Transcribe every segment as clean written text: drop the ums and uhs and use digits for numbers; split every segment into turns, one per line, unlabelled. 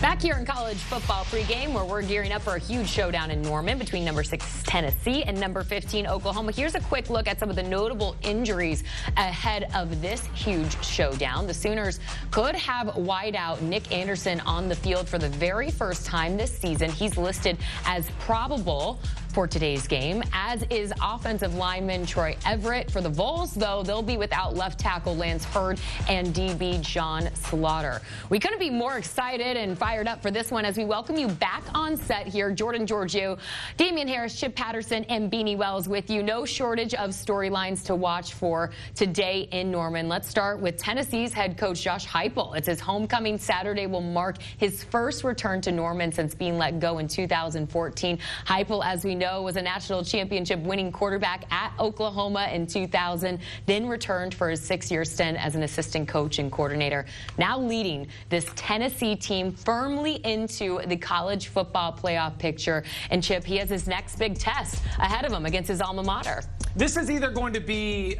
Back here in college football pregame, where we're gearing up for a huge showdown in Norman between number 6 Tennessee and number 15 Oklahoma. Here's a quick look at some of the notable injuries ahead of this huge showdown. The Sooners could have wideout Nick Anderson on the field for the very first time this season. He's listed as probable for today's game, as is offensive lineman Troy Everett. For the Vols, though, they'll be without left tackle Lance Hurd and DB John Slaughter. We couldn't be more excited and fired up for this one as we welcome you back on set here. Jordan Giorgio, Damien Harris, Chip Patterson, and Beanie Wells with you. No shortage of storylines to watch for today in Norman. Let's start with Tennessee's head coach Josh Heupel. It's his homecoming Saturday will mark his first return to Norman since being let go in 2014. Heupel, as we know, was a national championship winning quarterback at Oklahoma in 2000, then returned for his 6-year stint as an assistant coach and coordinator. Now leading this Tennessee team firmly into the college football playoff picture. And Chip, he has his next big test ahead of him against his alma mater.
This is either going to be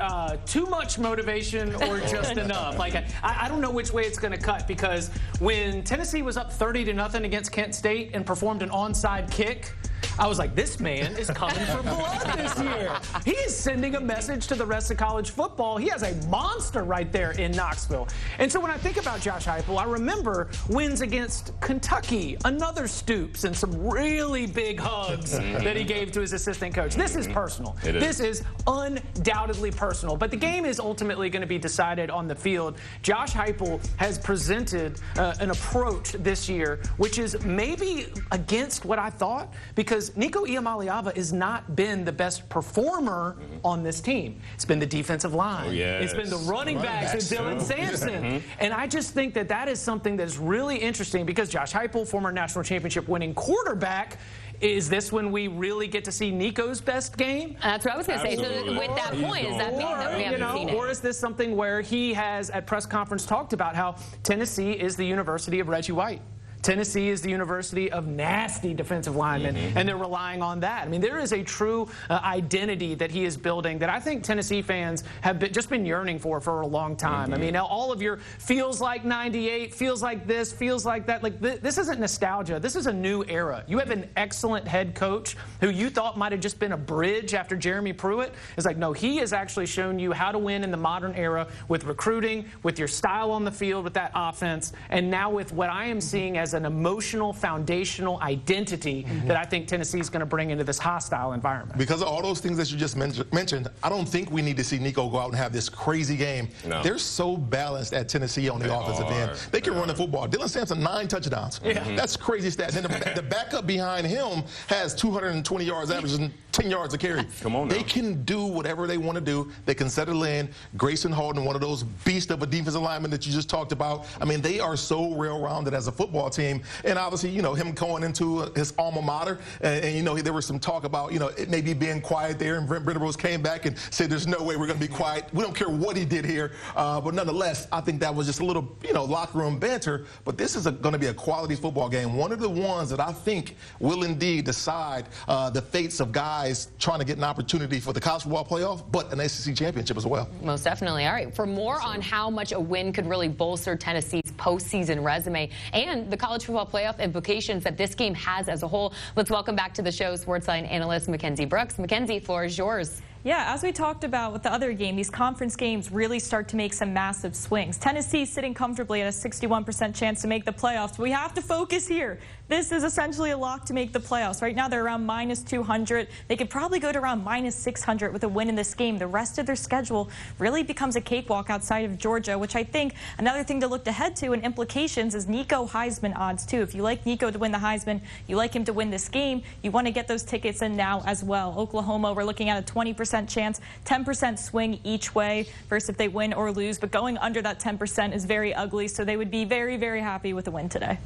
too much motivation or just enough. Like I don't know which way it's going to cut, because when Tennessee was up 30-0 against Kent State and performed an onside kick, I was like, this man is coming for blood this year. He is sending a message to the rest of college football. He has a monster right there in Knoxville. And so when I think about Josh Heupel, I remember wins against Kentucky, another Stoops, and some really big hugs that he gave to his assistant coach. This is personal. This is undoubtedly personal. But the game is ultimately going to be decided on the field. Josh Heupel has presented an approach this year which is maybe against what I thought, because Nico Iamaleava has not been the best performer on this team. It's been the defensive line. It's been the running backs and Dylan Sampson. And I just think that that is something that is really interesting, because Josh Heupel, former national championship winning quarterback, is this when we really get to see Nico's best game?
That's what I was going to say. So with that point, does that mean that we haven't seen it?
Or is this something where he has, at press conference, talked about how Tennessee is the University of Reggie White? Tennessee is the University of nasty defensive linemen, and they're relying on that. I mean, there is a true identity that he is building that I think Tennessee fans have just been yearning for a long time. I mean, all of your feels like 98, feels like this, feels like that. Like, this isn't nostalgia. This is a new era. You have an excellent head coach who you thought might have just been a bridge after Jeremy Pruitt. It's like, no, he has actually shown you how to win in the modern era with recruiting, with your style on the field, with that offense, and now with what I am seeing as an emotional, foundational identity that I think Tennessee is going to bring into this hostile environment.
Because of all those things that you just mentioned, I don't think we need to see Nico go out and have this crazy game. No. They're so balanced at Tennessee on the offensive end. They can run the football. Dylan Sampson, 9 touchdowns. That's crazy stat. Then the backup behind him has 220 yards average and 10 yards a carry.
Come on now.
They can do whatever they want to do. They can settle in. Grayson Holden, one of those beasts of a defensive lineman that you just talked about. I mean, they are so well-rounded as a football team. And obviously, you know, him going into his alma mater, and you know, there was some talk about, you know, it maybe being quiet there, and Brent Venables came back and said, there's no way we're going to be quiet. We don't care what he did here. But nonetheless, I think that was just a little, you know, locker room banter. But this is going to be a quality football game. One of the ones that I think will indeed decide the fates of guys trying to get an opportunity for the college football playoff, but an SEC championship as well.
Most definitely. All right, for more on how much a win could really bolster Tennessee's postseason resume and the college football playoff implications that this game has as a whole, let's welcome back to the show Sportsline analyst Mackenzie Brooks. Mackenzie, floor is yours.
Yeah, as we talked about with the other game, these conference games really start to make some massive swings. Tennessee sitting comfortably at a 61% chance to make the playoffs. We have to focus here. This is essentially a lock to make the playoffs. Right now, they're around -200. They could probably go to around -600 with a win in this game. The rest of their schedule really becomes a cakewalk outside of Georgia, which I think another thing to look ahead to and implications is Nico Heisman odds, too. If you like Nico to win the Heisman, you like him to win this game, you want to get those tickets in now as well. Oklahoma, we're looking at a 20% chance, 10% swing each way versus if they win or lose, but going under that 10% is very ugly, so they would be very, very happy with the win today.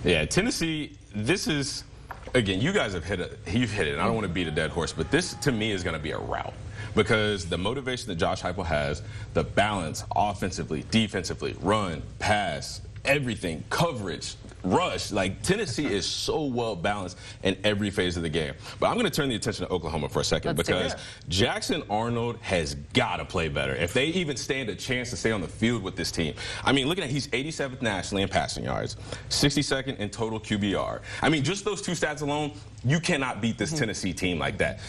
Yeah, Tennessee, this is, again, you guys have hit it. You've hit it. And I don't want to beat a dead horse, but this, to me, is going to be a rout. Because the motivation that Josh Heupel has, the balance offensively, defensively, run, pass, everything, coverage, rush. Like, Tennessee is so well balanced in every phase of the game. But I'm going to turn the attention to Oklahoma for a second because Jackson Arnold has got to play better if they even stand a chance to stay on the field with this team. I mean, looking at he's 87th nationally in passing yards, 62nd in total QBR. I mean, just those two stats alone, you cannot beat this Tennessee team like that.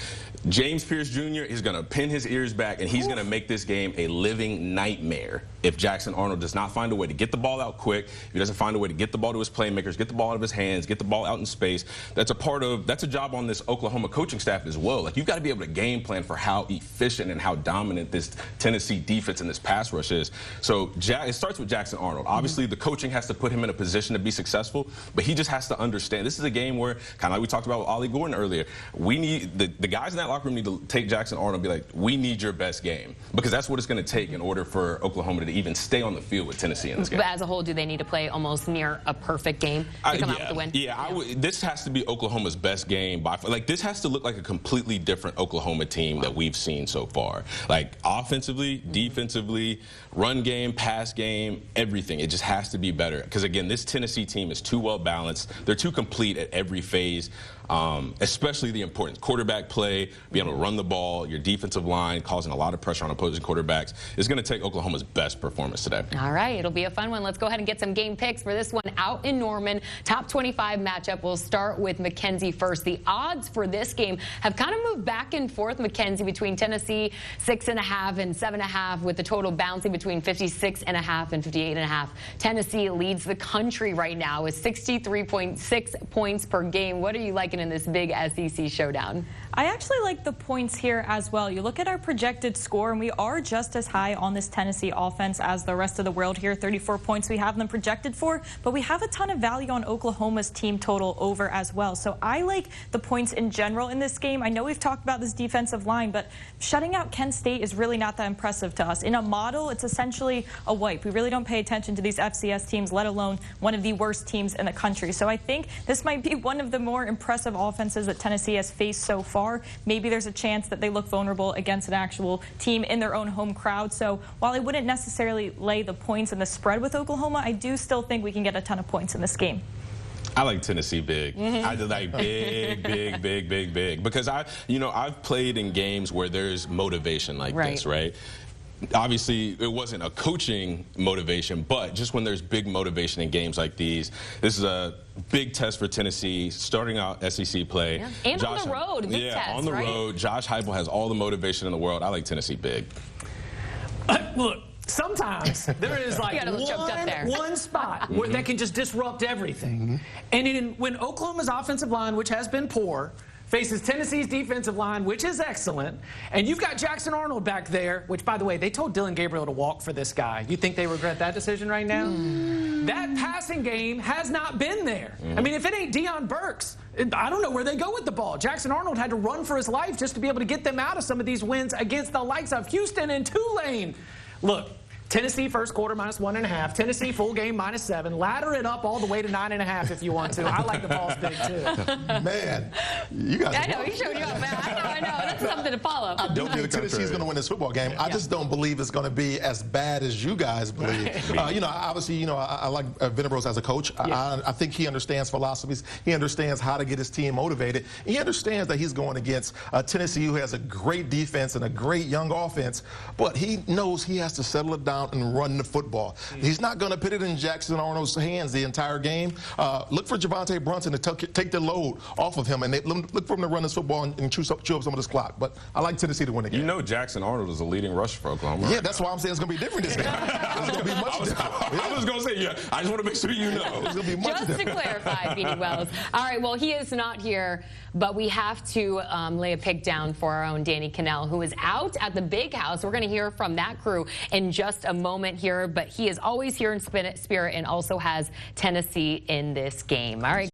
James Pierce Jr. is going to pin his ears back, and he's going to make this game a living nightmare if Jackson Arnold does not find a way to get the ball out quick, if he doesn't find a way to get the ball to his playmakers, get the ball out of his hands, get the ball out in space. That's a job on this Oklahoma coaching staff as well. Like, you've got to be able to game plan for how efficient and how dominant this Tennessee defense and this pass rush is. So it starts with Jackson Arnold. Obviously, the coaching has to put him in a position to be successful, but he just has to understand this is a game where, kind of like we talked about with Ollie Gordon earlier, we need the guys in that locker room need to take Jackson Arnold and be like, we need your best game, because that's what it's going to take in order for Oklahoma to even stay on the field with Tennessee in this game.
But as a whole, do they need to play almost near a perfect game to come out with the win?
Yeah, this has to be Oklahoma's best game by far. Like, this has to look like a completely different Oklahoma team that we've seen so far. Like, offensively, defensively, run game, pass game, everything. It just has to be better. Because, again, this Tennessee team is too well balanced. They're too complete at every phase, especially the importance. Quarterback play, being able to run the ball, your defensive line causing a lot of pressure on opposing quarterbacks is going to take Oklahoma's best performance today.
All right, it'll be a fun one. Let's go ahead and get some game picks for this one out in Norman. Top 25 matchup. We'll start with Mackenzie first. The odds for this game have kind of moved back and forth, Mackenzie, between Tennessee 6.5 and 7.5, with the total bouncing between 56.5 and 58.5. Tennessee leads the country right now with 63.6 points per game. What are you liking in this big SEC showdown?
I actually like the points here as well. You look at our projected score, and we are just as high on this Tennessee offense as the rest of the world here. 34 points we have them projected for, but we have a ton of value on Oklahoma's team total over as well. So I like the points in general in this game. I know we've talked about this defensive line, but shutting out Kent State is really not that impressive to us. In a model, it's essentially a wipe. We really don't pay attention to these FCS teams, let alone one of the worst teams in the country. So I think this might be one of the more impressive offenses that Tennessee has faced so far. Maybe there's a chance that they look vulnerable against an actual team in their own home crowd. So while I wouldn't necessarily lay the points and the spread with Oklahoma, I do still think we can get a ton of points in this game.
I like Tennessee big. I like big. Because I've played in games where there's motivation like this, right? Obviously, it wasn't a coaching motivation, but just when there's big motivation in games like these, this is a big test for Tennessee, starting out SEC play.
Yeah. And on the road, big test,
on the road. Josh Heupel has all the motivation in the world. I like Tennessee big.
Look, sometimes there is like one spot where that can just disrupt everything. And when Oklahoma's offensive line, which has been poor, faces Tennessee's defensive line, which is excellent, and you've got Jackson Arnold back there, which, by the way, they told Dylan Gabriel to walk for this guy. You think they regret that decision right now? That passing game has not been there. I mean, if it ain't Deion Burks, I don't know where they go with the ball. Jackson Arnold had to run for his life just to be able to get them out of some of these wins against the likes of Houston and Tulane. Look, Tennessee first quarter -1.5. Tennessee full game -7. Ladder it up all the way to 9.5 if you want to. I like the balls big too.
Man, you guys.
I know, he showed you up, man. I know. That's something to follow.
I don't think Tennessee's going to win this football game. I just don't believe it's going to be as bad as you guys believe. Obviously, I like Venables as a coach. I think he understands philosophies. He understands how to get his team motivated. He understands that he's going against Tennessee, who has a great defense and a great young offense, but he knows he has to settle it down and run the football. He's not going to put it in Jackson Arnold's hands the entire game. Look for Javonte Brunson to take the load off of him, and look for him to run this football and chew up some of this clock. But I like Tennessee to win the game.
You know Jackson Arnold is a leading rusher for Oklahoma.
Yeah, that's why I'm saying it's going to be different this game. It's going to be much different.
I was going to say, I just want to make sure you know.
It's going to be much different.
Just to clarify, Beanie Wells. All right, well, he is not here, but we have to lay a pick down for our own Danny Cannell, who is out at the Big House. We're going to hear from that crew in just a moment here, but he is always here in spirit and also has Tennessee in this game. All right.